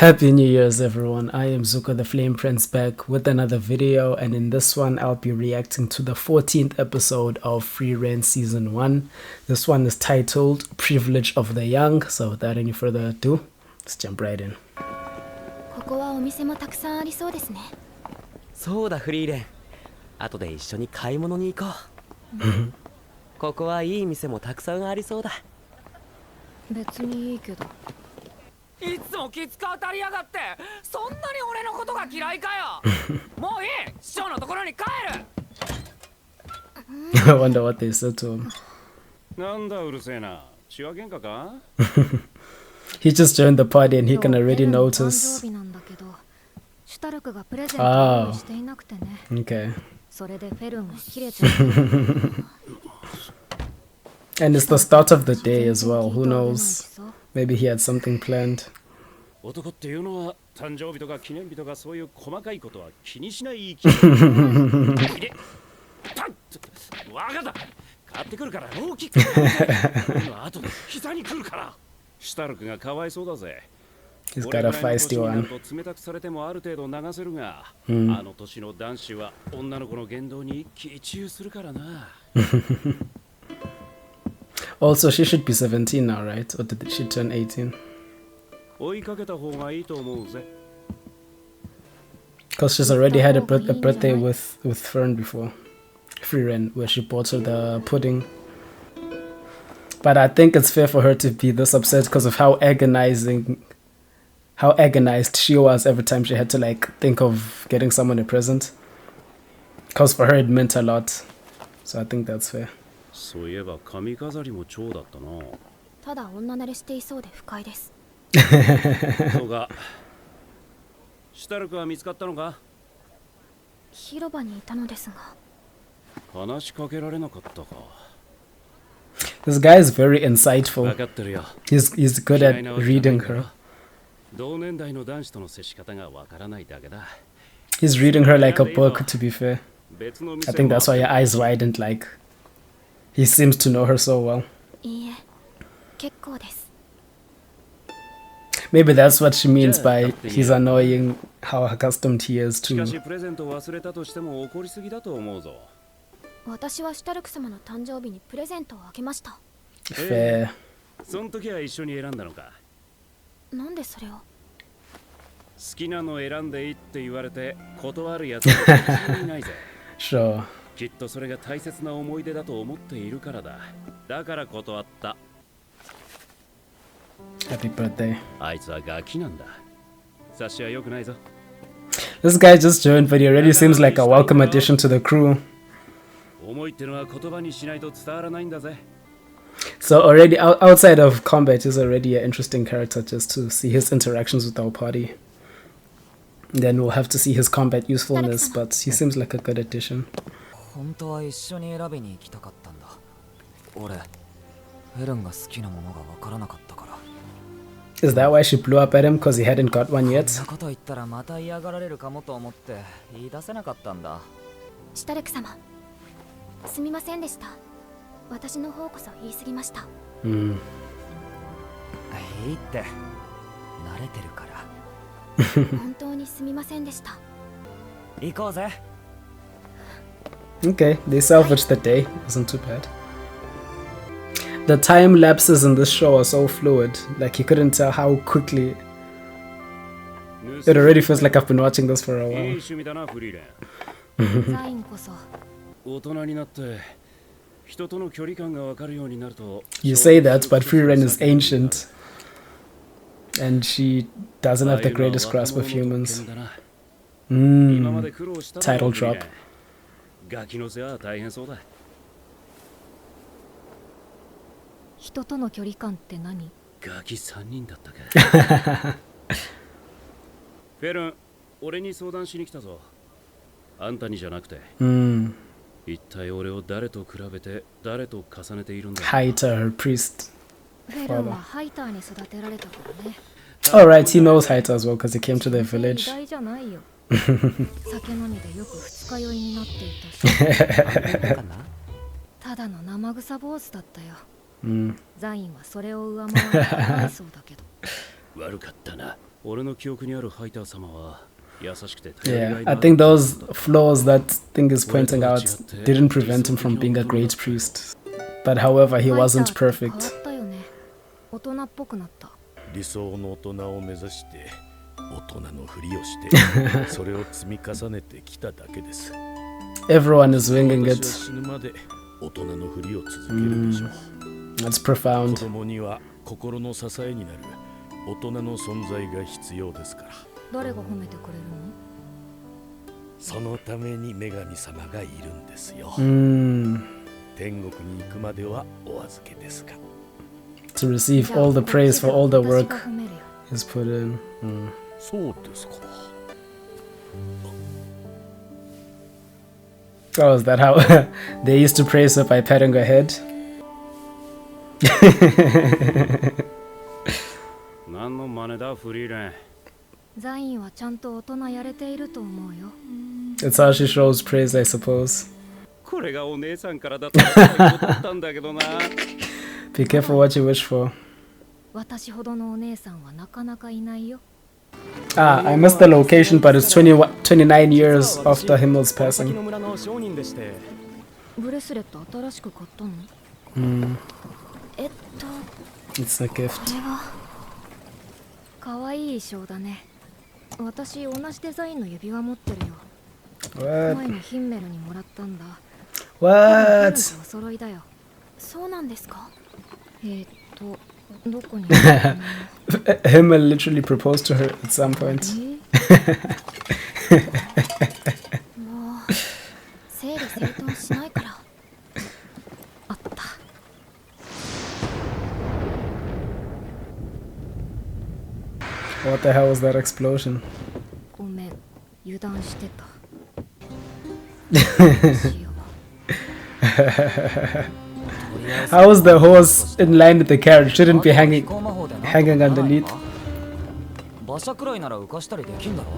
Happy New Year's everyone, I am Zuko the Flame Prince back with another video, and in this one I'll be reacting to the 14th episode of FRIEREN Season 1. This one is titled Privilege of the Young, so without any further ado, let's jump right in. ここはお店もたくさんありそうですね。そうだフリーレン。後で一緒に買い物に行こう。ここはいい店もたくさんありそうだ。別にいいけど。いつも気使うたりやがって、そんなに俺のことが嫌いかよ。もういい、師匠のところに帰る。I wonder what they said to him. なんだうるせえな。血は喧嘩か? He just joined the party and he can already notice. Oh, okay. And it's the start of the day as well. Who knows? Maybe he had something planned. 男っていうのは誕生日とか記念日とかそういう細かいことは気にしないわかった。買ってくるから大きく。あとで膝に来るから。シュタルクがかわいそうだぜ。He's got a feisty one. 冷たくされてもある程度流せるが、あの年の男子は女の子の言動に気中するからな。Also, she should be 17 now, right? Or did she turn 18? 追いかけた方がいいと思うぜ。 Because she's already had a birthday with Fern before. FRIEREN, where she bought her the pudding. But I think it's fair for her to be this upset because of how agonized she was every time she had to like think of getting someone a present. Because for her it meant a lot. So I think that's fair. そういえば髪飾りも蝶だったな。ただ女慣れしていそうで不快です。そうか。シュタルクは見つかったのか？広場にいたのですが。話しかけられなかったか。This guy is very insightful. わかってるよ。He's good at reading her. 同年代の男子との接し方がわからないだけだ。He's reading her like a book, to be fair. I think that's why your eyes widened, like he seems to know her so well. いいえ、結構です。 Maybe that's what she means by he's annoying, how accustomed he is to. しかしプレゼントを忘れたとしても怒りすぎだと思うぞ。私はシュタルク様の誕生日にプレゼントをあげました。Fair. その時は一緒に選んだのか。なんでそれを？好きなの選んでいいって言われて断るやつはいないぜ。Sure. きっとそれが大切な思い出だと思っているからだ。だから断った。Happy birthday. あいつはガキなんだ。察しは良くないぞ。This guy just joined, but he already seems like a welcome addition to the crew. 思いってのは言葉にしないと伝わらないんだぜ。 So already outside of combat is already an interesting character just to see his interactions with our party. Then we'll have to see his combat usefulness, but he seems like a good addition. 本当は一緒に選びに行きたかったんだ。俺、フェルンが好きなものがわからなかったから。Is that why she blew up at him? Because he hadn't got one yet? そんなこと言ったらまた嫌がられるかもと思って言い出せなかったんだ。シュタルク様、すみませんでした。私の方こそ言い過ぎました。いいって、慣れてるから。本当にすみませんでした。行こうぜ。Okay, they salvaged the day. Wasn't too bad. The time lapses in this show are so fluid. Like you couldn't tell how quickly. It already feels like I've been watching this for a while. サインこそ。大人になって人との距離感がわかるようになると。You say that, but FRIEREN is ancient. And she doesn't have the greatest grasp of humans. Title drop. ガキの世話は大変そうだ。人との距離感って何？ガキ3人だったか。フェルン、俺に相談しに来たぞ。あんたにじゃなくて。一体俺を誰と比べて誰と重ねているんだ。Haiter, her priest. フェルンはハイターに育てられたからね。Alright, he knows Haiter as well because he came to their village. 偉大じゃないよ。酒飲みでよく二日酔いになっていたし。ただの生臭坊主だったよ。ザインはそれを上回るかわいそうだけど。悪かったな。俺の記憶にあるハイター様は優しくて Yeah, I think those flaws that thing is pointing out didn't prevent him from being a great priest. But however, he wasn't perfect. 大人っぽくなった。理想の大人を目指して大人のふりをしてそれを積み重ねてきただけです。Everyone is winging it. 死ぬまで大人のふりを続けるでしょう。That's profound. 子供には心の支えになる大人の存在が必要ですから。誰が褒めてくれるの？そのために女神様がいるんですよ。天国に行くまではお預けですが。To receive all the praise for all the work he's put in. そうですか。Oh, is that how they used to praise her by patting her head? 何の真似だフリーレン。ザインはちゃんと大人やれていると思うよ。It's how she shows praise, I suppose. これがお姉さんからだったら最高だったんだけどな。Be careful what you wish for. 私ほどのお姉さんはなかなかいないよ。Ah, I missed the location, but it's 29 years after Himmel's passing. ブレスレット新しく買ったの？It's a gift. これはかわいい衣装だね。私同じデザインの指輪持ってるよ。前にヒンメルにもらったんだ。What? お揃いだよ。そうなんですか？どこに？Himmel literally proposed to her at some point. もう整理整頓しないから。あった。What the hell was that explosion? ごめん、油断してた。How was the horse in line with the carriage? Shouldn't be hanging underneath. 馬車くらいなら浮かしたりできんだろ。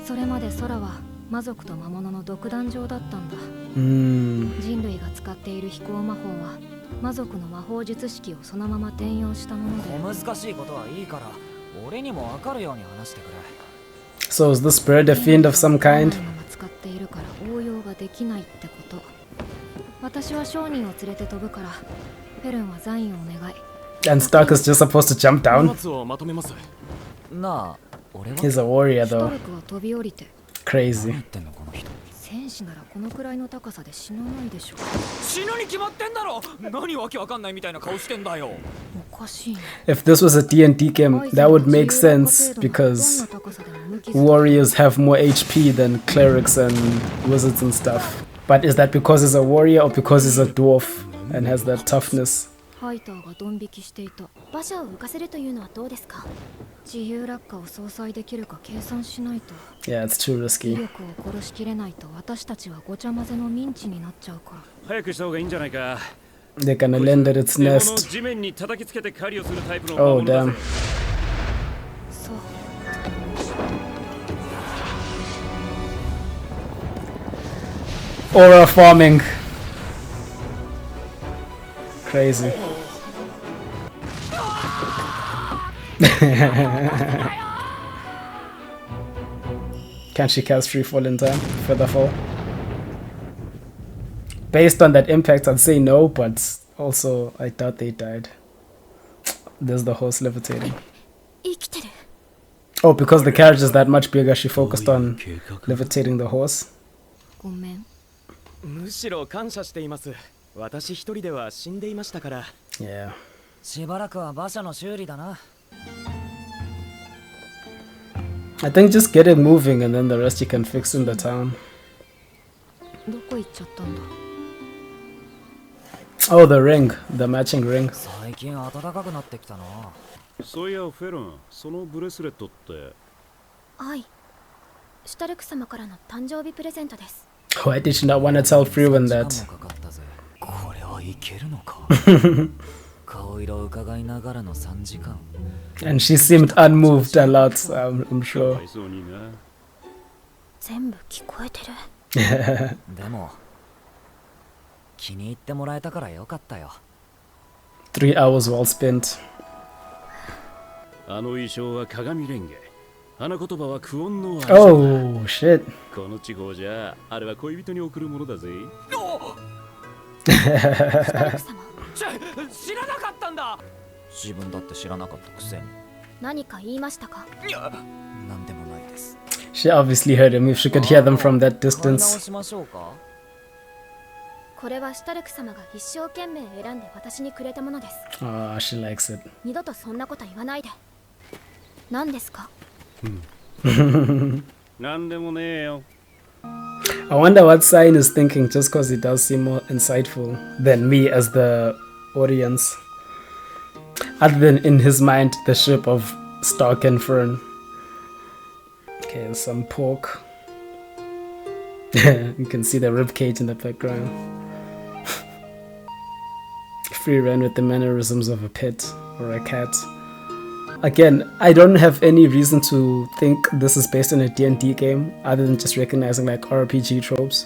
それまで空は魔族と魔物の独壇場だったんだ。人類が使っている飛行魔法は魔族の魔法術式をそのまま転用したもので。難しいことはいいから俺にもわかるように話してくれ。 So is this bird a fiend of some kind? 使っているから応用ができないってこと。私は商人を連れて飛ぶからフェルンはザインをお願い。 And Stark is just supposed to jump down? なあ、俺は He's a warrior スト though. ルクは飛び降りて。 Crazy. 戦士ならこのくらいの高さで死なないでしょ。死ぬに決まってんだろ。何わけわかんないみたいな顔してんだよ。おかしいね。 If this was a D&D game, that would make sense because warriors have more HP than clerics and wizards and stuff. But is that because he's a warrior or because he's a dwarf and has that toughness? ハイターがドン引きしていた。馬車を浮かせるというのはどうですか？自由落下を相殺できるか計算しないと。Yeah, it's too 威 risky. 力を殺しきれないと私たちはごちゃ混ぜのミンチになっちゃうから。早くした方がいいんじゃないか。 They're gonna land at its この nest. 地面に叩きつけて狩りをするタイプの Oh 魔物だぜ。 damn. そう。 Aura farming. Crazy. Can she cast free fall in time for the fall? Based on that impact, I'd say no, but also I doubt they died. There's the horse levitating. 生きてる。 Oh, because the carriage is that much bigger, she focused on levitating the horse. ごめん。むしろ感謝しています。私一人では死んでいましたから。Yeah. しばらくは馬車の修理だな。 I think just get it moving and then the rest you can fix in the town. どこ行っちゃったんだ。 Oh, the ring, the matching ring. 最近暖かくなってきたな。そういやフェルン、そのブレスレットって。はい。シュタルク様からの誕生日プレゼントです。 Why did she not want to tell FRIEREN that? これはいけるのか。顔色を伺いながらの3時間。 And she seemed unmoved a lot, I'm sure. 全部聞こえてる。でも気に入ってもらえたからよかったよ。 3 hours well spent. あの衣装は鏡レンゲ。花言葉は苦音の愛。Oh shit. この地方じゃあれは恋人に贈るものだぜ。知らなかったんだ。自分だって知らなかったくせに。何か言いましたか？なんでもないです。 She obviously heard him if she could hear them from that 買い distance. 直しましょうか。これはシュタルク様が一生懸命選んで私にくれたものです。Oh, she likes it. 二度とそんなこと言わないで。何ですか？なんでもねえよ。I wonder what Sign is thinking just because he does seem more insightful than me as the audience. Other than in his mind, the ship of Stark and Fern. Okay, some pork. You can see the ribcage in the background. FRIEREN with the mannerisms of a pet or a cat. Again, I don't have any reason to think this is based on a D&D game other than just recognizing like RPG tropes.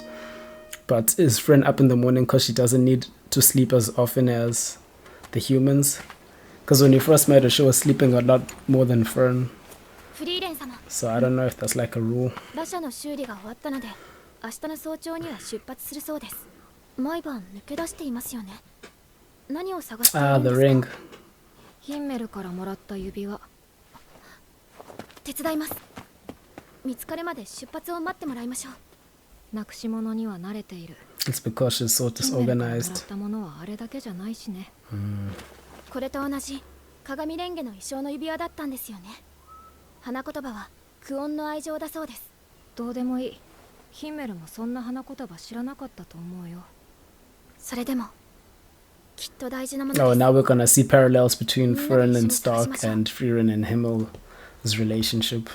But is Fern up in the morning because she doesn't need to sleep as often as the humans? Because when you first met her, she was sleeping a lot more than Fern. フリーレン様、 So I don't know if that's like a rule. 馬車の修理が終わったので、明日の早朝には出発するそうです。毎晩抜け出していますよね。何を探している Ah, ん the ですか？ ring. ヒンメルからもらった指輪。手伝います。見つかるまで出発を待ってもらいましょう。なくし物には慣れている。 It's because she's so ヒンメルからもらっ disorganized. たものはあれだけじゃないしね。これと同じ鏡レンゲの衣装の指輪だったんですよね。花言葉は苦音の愛情だそうです。どうでもいい。ヒンメルもそんな花言葉知らなかったと思うよ。それでもきっと大事なもの Oh, です。 now we're gonna see parallels between Fern and Stark and FRIEREN and Himmel's relationship.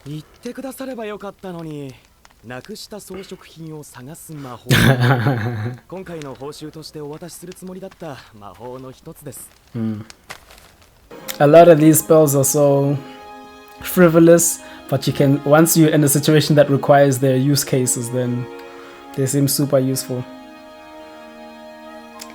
言ってくださればよかったのに。なくした装飾品を探す魔法。今回の報酬としてお渡しするつもりだった魔法の一つです。A lot of these spells are so frivolous, but you can, once you're in a situation that requires their use cases, then they seem super useful.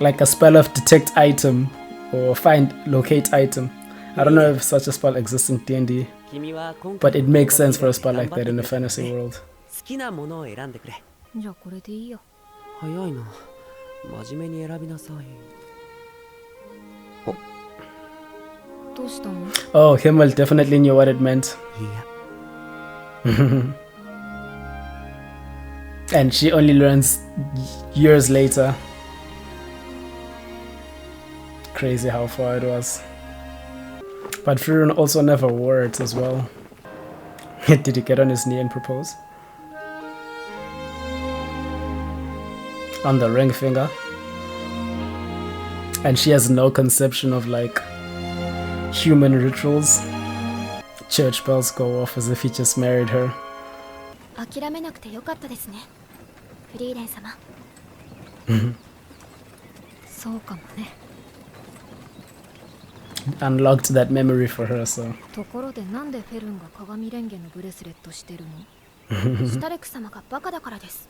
Like a spell of detect item or find locate item. I don't know if such a spell exists in D&D, 君は今 but 回 it makes sense for a spell like that in a fantasy world. 好きなものを選んでくれ。じゃあこれでいいよ。早いな。真面目に選びなさい。どうしたの？ Oh, Himmel definitely knew what it meant. いや。 And she only learns years later. Crazy how far it was. But FRIEREN also never wore it as well. Did he get on his knee and propose? On the ring finger. And she has no conception of like human rituals. Church bells go off as if he just married her. 諦めなくてよかったですね。フリーレン様。そうかもね。 Unlocked that memory for her, so. ところでなんでフェルンが鏡レンゲのブレスレットしてるの？シュタレク様がバカだからです。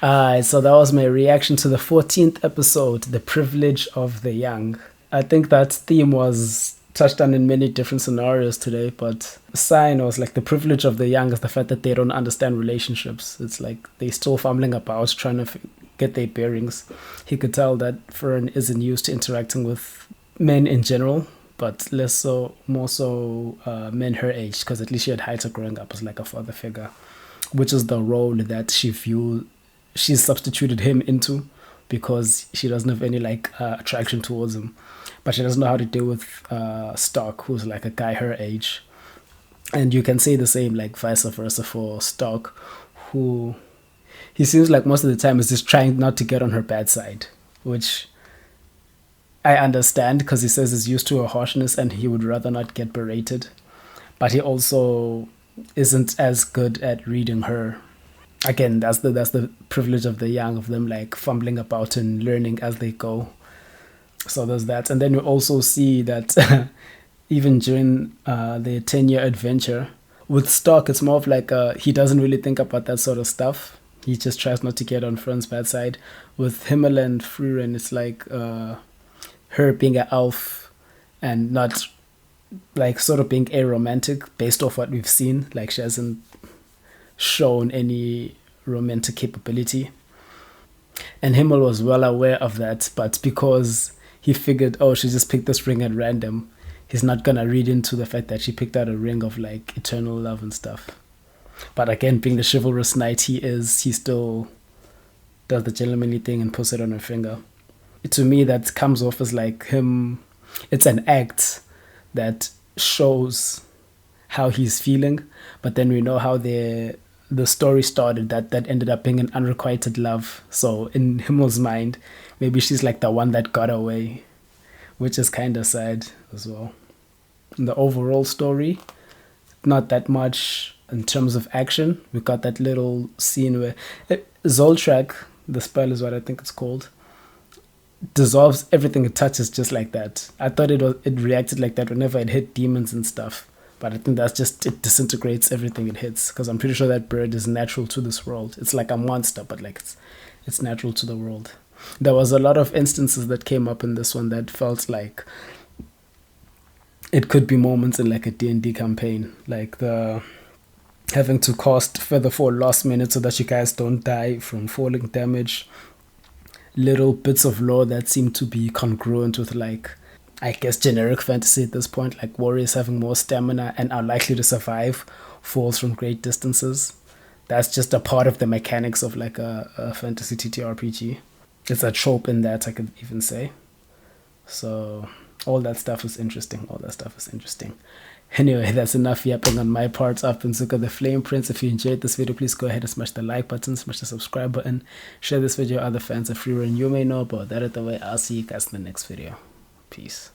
Alright, so that was my reaction to the 14th episode, The Privilege of the Young. I think that theme was touched on in many different scenarios today, but the sign was like the privilege of the young is the fact that they don't understand relationships. It's like they still fumbling about trying to get their bearings. He could tell that Fern isn't used to interacting with men in general, but less so, more so men her age, because at least she had Haita growing up as like a father figure, which is the role that she's substituted him into, because she doesn't have any like attraction towards him, but she doesn't know how to deal with Stark, who's like a guy her age. And you can say the same like vice versa for Stark, who he seems like most of the time is just trying not to get on her bad side, which I understand because he says he's used to her harshness and he would rather not get berated, but he also isn't as good at reading her. Again, that's the privilege of the young, of them like fumbling about and learning as they go. So there's that. And then you also see that even during the 10-year adventure, with Stark, it's more of like he doesn't really think about that sort of stuff. He just tries not to get on Fern's bad side. With Himmel and FRIEREN, it's like her being an elf and not like sort of being aromantic based off what we've seen. Like she hasn't shown any romantic capability. And Himmel was well aware of that, but because he figured, oh, she just picked this ring at random, he's not gonna read into the fact that she picked out a ring of like eternal love and stuff. But again, being the chivalrous knight he still does the gentlemanly thing and puts it on her finger. To me, that comes off as like him, it's an act that shows how he's feeling, but then we know how the story started, that ended up being an unrequited love. So in Himmel's mind, maybe she's like the one that got away, which is kind of sad as well. In the overall story, not that much in terms of action. We got that little scene where Zoltrak, the spell is what I think it's called, dissolves everything it touches just like that. I thought it reacted like that whenever it hit demons and stuff, but I think that's just, it disintegrates everything it hits, because I'm pretty sure that bird is natural to this world. It's like a monster, but like it's natural to the world. There was a lot of instances that came up in this one that felt like it could be moments in like a D&D campaign, like the having to cast Feather Fall last minute so that you guys don't die from falling damage. Little bits of lore that seem to be congruent with like, I guess, generic fantasy at this point, like warriors having more stamina and are likely to survive falls from great distances. That's just a part of the mechanics of like a fantasy TTRPG. It's a trope in that, I could even say. So all that stuff is interesting. Anyway, that's enough yapping on my part. I've been Zuka the Flame Prince. If you enjoyed this video, please go ahead and smash the like button, smash the subscribe button, share this video with other fans of FRIEREN you may know about. That is the way. I'll see you guys in the next video. Peace.